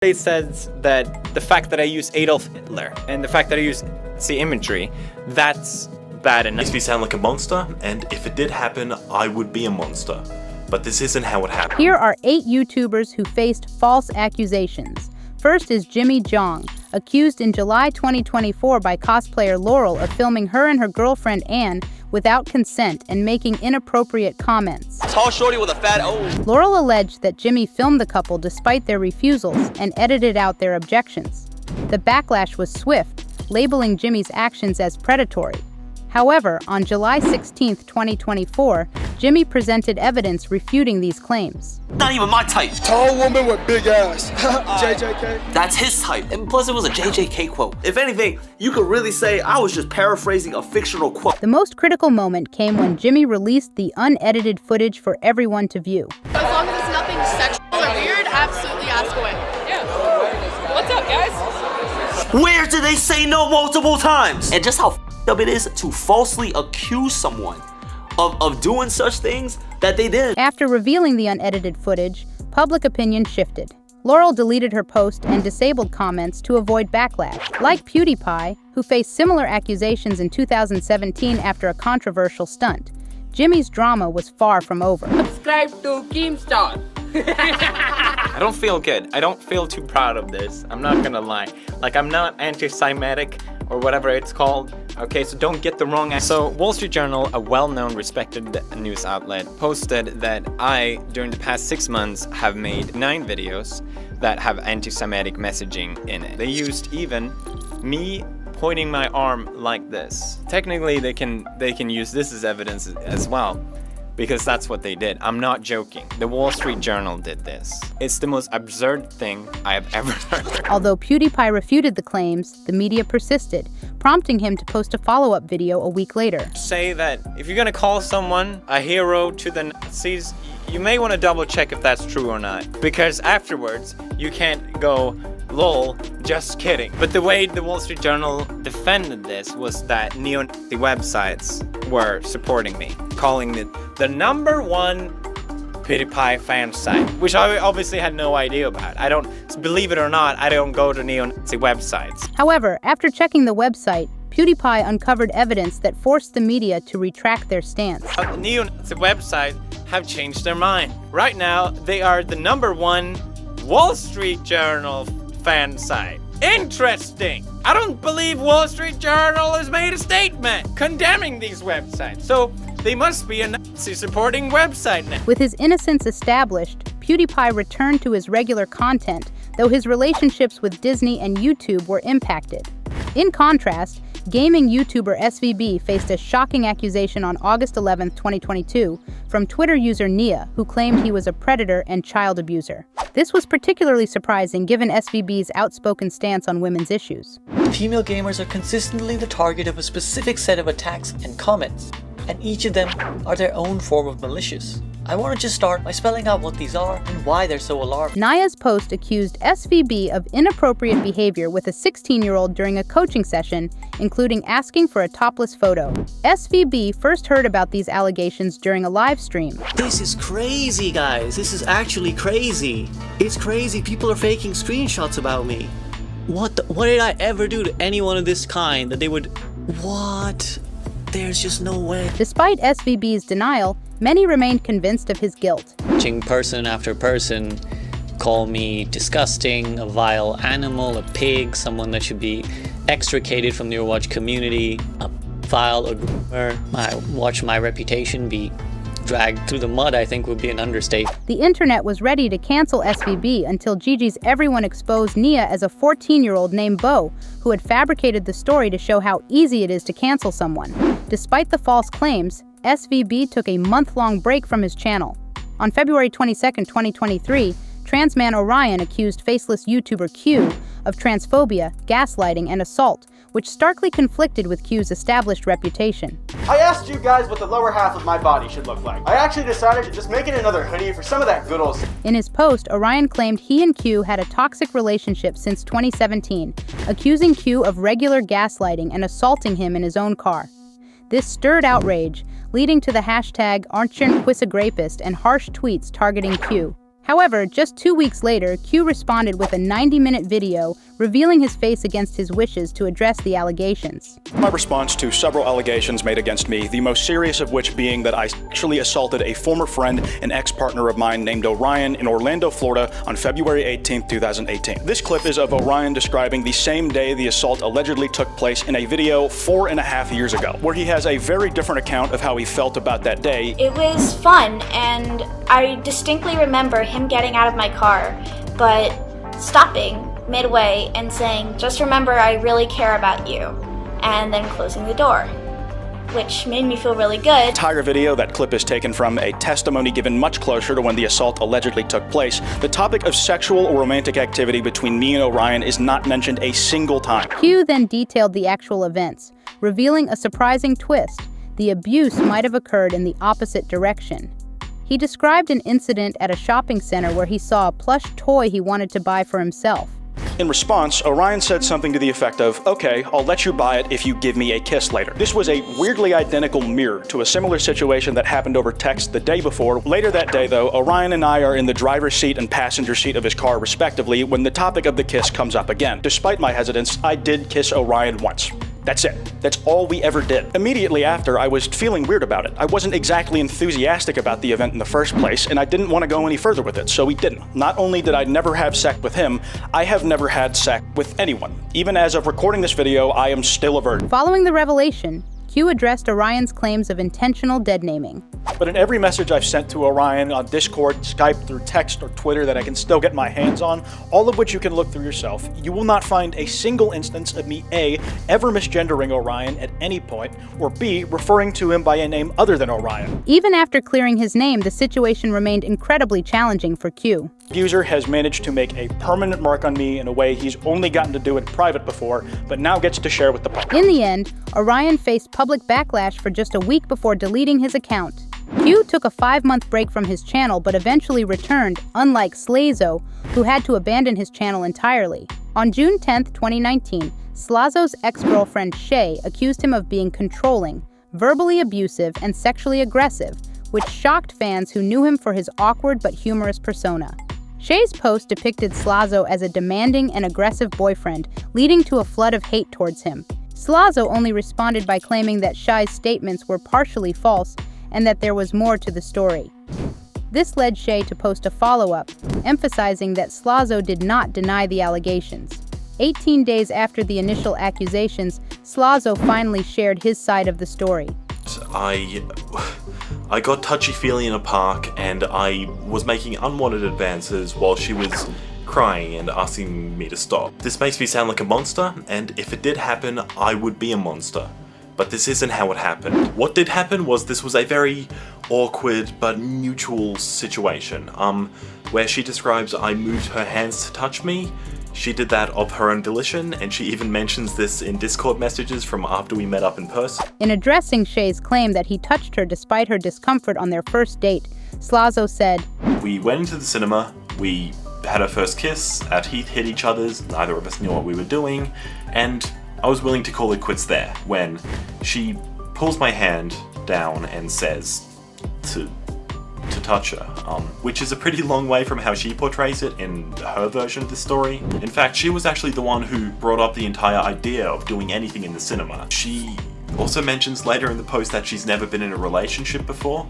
It says that the fact that I use Adolf Hitler and the fact that I use Nazi imagery, that's bad enough. Makes me sound like a monster, and if it did happen, I would be a monster. But this isn't how it happened. Here are 8 YouTubers who faced false accusations. First is JimmyJong, accused in July 2024 by cosplayer Laurel of filming her and her girlfriend Anne without consent and making inappropriate comments. Tall shorty with a fat O. Laurel alleged that Jimmy filmed the couple despite their refusals and edited out their objections. The backlash was swift, labeling Jimmy's actions as predatory. However, on July 16, 2024, Jimmy presented evidence refuting these claims. Not even my type. Tall woman with big ass. JJK. That's his type. And plus it was a JJK quote. If anything, you could really say I was just paraphrasing a fictional quote. The most critical moment came when Jimmy released the unedited footage for everyone to view. As long as it's nothing sexual or weird, absolutely ask away. Yeah. What's up, guys? Where did they say no multiple times? And just how up it is to falsely accuse someone of doing such things that they did. After revealing the unedited footage, public opinion shifted. Laurel deleted her post and disabled comments to avoid backlash. Like PewDiePie, who faced similar accusations in 2017 after a controversial stunt, Jimmy's drama was far from over. Subscribe to Keemstar. I don't feel good. I don't feel too proud of this. I'm not gonna lie. Like, I'm not anti-Semitic or whatever it's called. Okay, so don't get the wrong. So Wall Street Journal, a well-known, respected news outlet, posted that I, during the past 6 months, have made 9 videos that have anti-Semitic messaging in it. They used even me pointing my arm like this. Technically, they can use this as evidence as well, because that's what they did. I'm not joking. The Wall Street Journal did this. It's the most absurd thing I have ever heard. Although PewDiePie refuted the claims, the media persisted, prompting him to post a follow-up video a week later. Say that if you're gonna call someone a hero to the Nazis, you may want to double check if that's true or not, because afterwards you can't go, lol, just kidding. But the way the Wall Street Journal defended this was that neo-Nazi websites were supporting me, calling it the #1 PewDiePie fan site, which I obviously had no idea about. I don't, believe it or not, I don't go to neo-Nazi websites. However, after checking the website, PewDiePie uncovered evidence that forced the media to retract their stance. The neo-Nazi websites have changed their mind. Right now, they are the #1 Wall Street Journal fan site. Interesting. I don't believe Wall Street Journal has made a statement condemning these websites. So they must be a Nazi-supporting website now. With his innocence established, PewDiePie returned to his regular content, though his relationships with Disney and YouTube were impacted. In contrast, gaming YouTuber SVB faced a shocking accusation on August 11, 2022, from Twitter user Nia, who claimed he was a predator and child abuser. This was particularly surprising given SVB's outspoken stance on women's issues. Female gamers are consistently the target of a specific set of attacks and comments, and each of them are their own form of malicious. I want to just start by spelling out what these are and why they're so alarming. Nia's post accused SVB of inappropriate behavior with a 16-year-old during a coaching session, including asking for a topless photo. SVB first heard about these allegations during a live stream. This is crazy, guys. This is actually crazy. It's crazy. People are faking screenshots about me. What did I ever do to anyone of this kind that they would... What? There's just no way. Despite SVB's denial, many remained convinced of his guilt. Watching person after person call me disgusting, a vile animal, a pig, someone that should be extricated from the Overwatch community, a vile, a groomer. Watch my reputation be dragged through the mud, I think, would be an understatement. The internet was ready to cancel SVB until Gigi's Everyone exposed Nia as a 14-year-old named Bo, who had fabricated the story to show how easy it is to cancel someone. Despite the false claims, SVB took a month-long break from his channel. On February 22, 2023, trans man Orion accused faceless YouTuber Q of transphobia, gaslighting, and assault, which starkly conflicted with Q's established reputation. I asked you guys what the lower half of my body should look like. I actually decided to just make it another hoodie for some of that good old... In his post, Orion claimed he and Q had a toxic relationship since 2017, accusing Q of regular gaslighting and assaulting him in his own car. This stirred outrage, leading to the hashtag #Aren'tYou'nQuisAGrapist and harsh tweets targeting Q. However, just 2 weeks later, Q responded with a 90-minute video revealing his face against his wishes to address the allegations. My response to several allegations made against me, the most serious of which being that I sexually assaulted a former friend and ex-partner of mine named Orion in Orlando, Florida on February 18, 2018. This clip is of Orion describing the same day the assault allegedly took place in a video 4.5 years ago, where he has a very different account of how he felt about that day. It was fun, and I distinctly remember him getting out of my car, but stopping midway and saying, "Just remember, I really care about you," and then closing the door, which made me feel really good. Entire video, that clip is taken from a testimony given much closer to when the assault allegedly took place. The topic of sexual or romantic activity between me and Orion is not mentioned a single time. Q then detailed the actual events, revealing a surprising twist. The abuse might have occurred in the opposite direction. He described an incident at a shopping center where he saw a plush toy he wanted to buy for himself. In response, Orion said something to the effect of, "Okay, I'll let you buy it if you give me a kiss later." This was a weirdly identical mirror to a similar situation that happened over text the day before. Later that day, though, Orion and I are in the driver's seat and passenger seat of his car, respectively, when the topic of the kiss comes up again. Despite my hesitance, I did kiss Orion once. That's it. That's all we ever did. Immediately after, I was feeling weird about it. I wasn't exactly enthusiastic about the event in the first place, and I didn't want to go any further with it, so we didn't. Not only did I never have sex with him, I have never had sex with anyone. Even as of recording this video, I am still a virgin. Following the revelation, Q addressed Orion's claims of intentional dead naming. But in every message I've sent to Orion on Discord, Skype, through text, or Twitter that I can still get my hands on, all of which you can look through yourself, you will not find a single instance of me A, ever misgendering Orion at any point, or B, referring to him by a name other than Orion. Even after clearing his name, the situation remained incredibly challenging for Q. The user has managed to make a permanent mark on me in a way he's only gotten to do in private before, but now gets to share with the public. In the end, Orion faced public backlash for just a week before deleting his account. Q took a 5-month break from his channel but eventually returned, unlike Slazo, who had to abandon his channel entirely. On June 10, 2019, Slazo's ex-girlfriend Shay accused him of being controlling, verbally abusive, and sexually aggressive, which shocked fans who knew him for his awkward but humorous persona. Shay's post depicted Slazo as a demanding and aggressive boyfriend, leading to a flood of hate towards him. Slazo only responded by claiming that Shay's statements were partially false and that there was more to the story. This led Shay to post a follow-up, emphasizing that Slazo did not deny the allegations. 18 days after the initial accusations, Slazo finally shared his side of the story. I got touchy-feely in a park, and I was making unwanted advances while she was crying and asking me to stop. This makes me sound like a monster, and if it did happen, I would be a monster. But this isn't how it happened. What did happen was this was a very awkward but mutual situation, where she describes I moved her hands to touch me. She did that of her own volition, and she even mentions this in Discord messages from after we met up in person. In addressing Shay's claim that he touched her despite her discomfort on their first date, Slazo said, "We went into the cinema, we had our first kiss, our teeth hit each other's, neither of us knew what we were doing, and I was willing to call it quits there when she pulls my hand down and says to touch her, which is a pretty long way from how she portrays it in her version of the story. In fact, she was actually the one who brought up the entire idea of doing anything in the cinema. She also mentions later in the post that she's never been in a relationship before.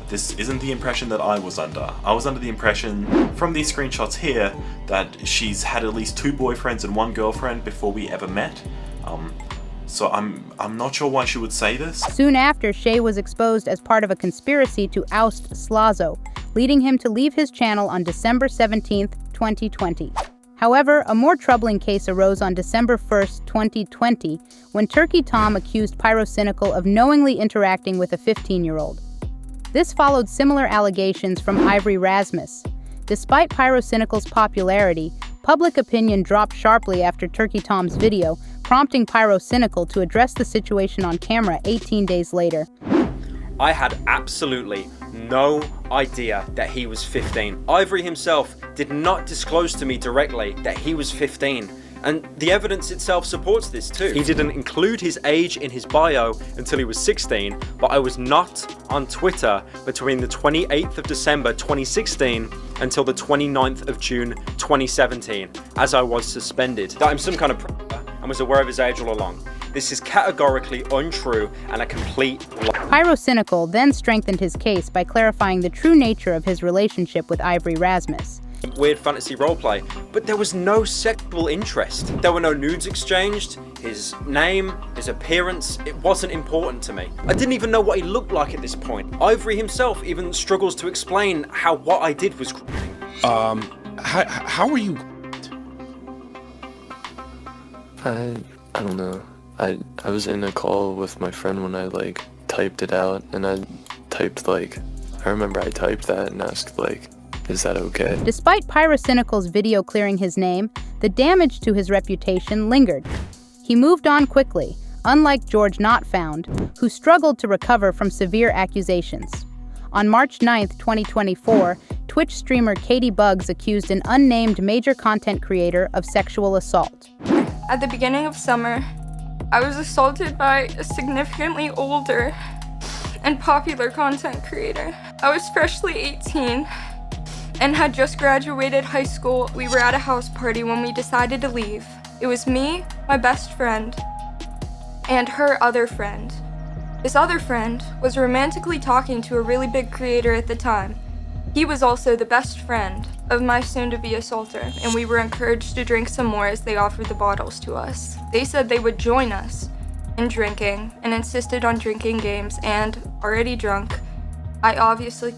This isn't the impression that I was under. I was under the impression, from these screenshots here, that she's had at least 2 boyfriends and 1 girlfriend before we ever met. So I'm not sure why she would say this. Soon after, Shay was exposed as part of a conspiracy to oust Slazo, leading him to leave his channel on December 17, 2020. However, a more troubling case arose on December 1, 2020, when Turkey Tom accused Pyrocynical of knowingly interacting with a 15-year-old. This followed similar allegations from Ivory Rasmus. Despite Pyrocynical's popularity, public opinion dropped sharply after Turkey Tom's video, prompting Pyrocynical to address the situation on camera 18 days later. I had absolutely no idea that he was 15. Ivory himself did not disclose to me directly that he was 15. And the evidence itself supports this too. He didn't include his age in his bio until he was 16, but I was not on Twitter between the 28th of December 2016 until the 29th of June 2017, as I was suspended. That I'm some kind of predator and was aware of his age all along. This is categorically untrue and a complete lie. Pyrocynical then strengthened his case by clarifying the true nature of his relationship with Ivory Rasmus. Weird fantasy roleplay, but there was no sexual interest. There were no nudes exchanged. His name, his appearance, it wasn't important to me. I didn't even know what he looked like at this point. Ivory himself even struggles to explain how what I did was grooming. How were you? I don't know. I was in a call with my friend when I like typed it out, and I typed like, I remember I typed that and asked like, is that okay? Despite Pyrocynical's video clearing his name, the damage to his reputation lingered. He moved on quickly, unlike George Not Found, who struggled to recover from severe accusations. On March 9th, 2024, Twitch streamer Katie Bugs accused an unnamed major content creator of sexual assault. At the beginning of summer, I was assaulted by a significantly older and popular content creator. I was freshly 18 and had just graduated high school. We were at a house party when we decided to leave. It was me, my best friend, and her other friend. This other friend was romantically talking to a really big creator at the time. He was also the best friend of my soon-to-be assaulter, and we were encouraged to drink some more as they offered the bottles to us. They said they would join us in drinking and insisted on drinking games, and, already drunk, I obviously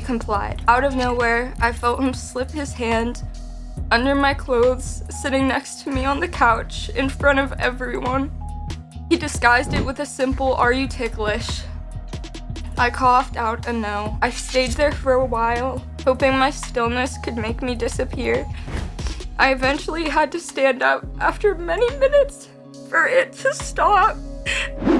complied. Out of nowhere, I felt him slip his hand under my clothes, sitting next to me on the couch in front of everyone. He disguised it with a simple, "Are you ticklish?" I coughed out a no. I stayed there for a while, hoping my stillness could make me disappear. I eventually had to stand up after many minutes for it to stop.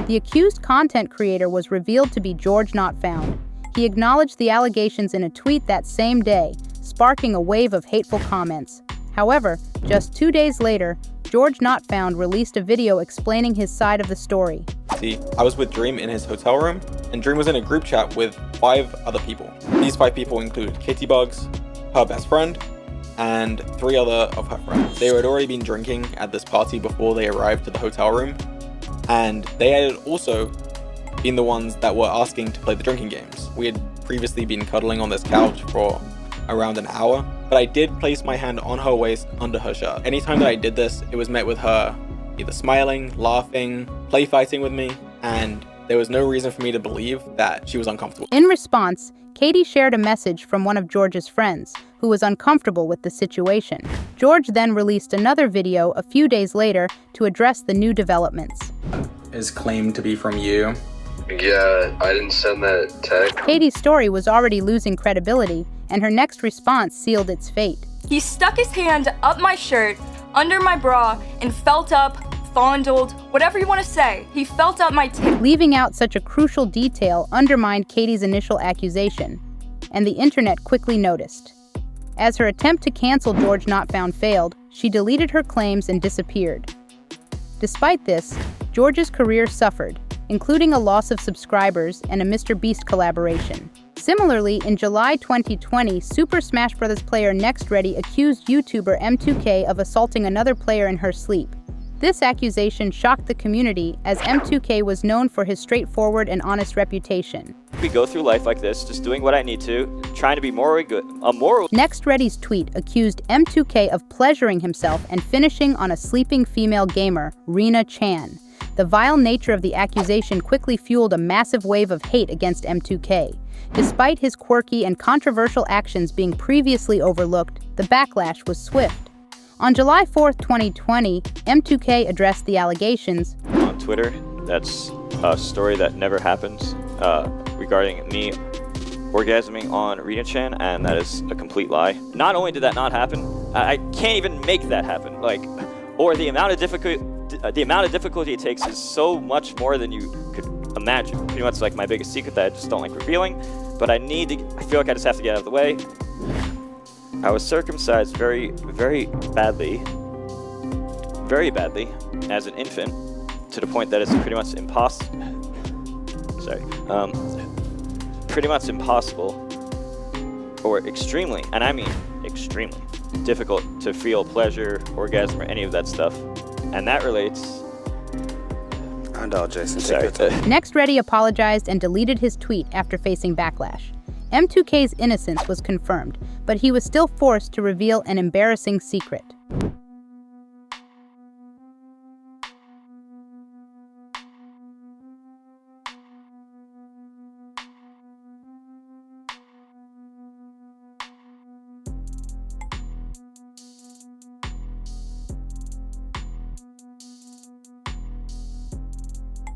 The accused content creator was revealed to be George Not Found. He acknowledged the allegations in a tweet that same day, sparking a wave of hateful comments. However, just 2 days later, George Not Found released a video explaining his side of the story. See, I was with Dream in his hotel room, and Dream was in a group chat with 5 other people. These 5 people included Kitty Bugs, her best friend, and 3 other of her friends. They had already been drinking at this party before they arrived to the hotel room, and they had also been the ones that were asking to play the drinking games. We had previously been cuddling on this couch for around an hour, but I did place my hand on her waist under her shirt. Anytime that I did this, it was met with her either smiling, laughing, play fighting with me, and there was no reason for me to believe that she was uncomfortable. In response, Katie shared a message from one of George's friends, who was uncomfortable with the situation. George then released another video a few days later to address the new developments. Is claimed to be from you. Yeah, I didn't send that text. Katie's story was already losing credibility, and her next response sealed its fate. He stuck his hand up my shirt, under my bra, and felt up, fondled, whatever you want to say. He felt up my tit. Leaving out such a crucial detail undermined Katie's initial accusation, and the internet quickly noticed. As her attempt to cancel George Not Found failed, she deleted her claims and disappeared. Despite this, George's career suffered, including a loss of subscribers and a Mr. Beast collaboration. Similarly, in July 2020, Super Smash Bros. Player NextReady accused YouTuber M2K of assaulting another player in her sleep. This accusation shocked the community, as M2K was known for his straightforward and honest reputation. We go through life like this, just doing what I need to, trying to be morally good. NextReady's tweet accused M2K of pleasuring himself and finishing on a sleeping female gamer, Rena Chan. The vile nature of the accusation quickly fueled a massive wave of hate against M2K. Despite his quirky and controversial actions being previously overlooked, the backlash was swift. On July 4th, 2020, M2K addressed the allegations. On Twitter, that's a story that never happens regarding me orgasming on Rena-chan, and that is a complete lie. Not only did that not happen, I can't even make that happen. Or the amount of difficulty it takes is so much more than you could imagine. Pretty much like my biggest secret that I just don't like revealing, but I feel like I just have to get out of the way. I was circumcised very, very badly very badly as an infant, to the point that it's pretty much pretty much impossible, or extremely, and I mean extremely, difficult to feel pleasure, orgasm, or any of that stuff. And that relates... Jason. Next Ready apologized and deleted his tweet after facing backlash. M2K's innocence was confirmed, but he was still forced to reveal an embarrassing secret.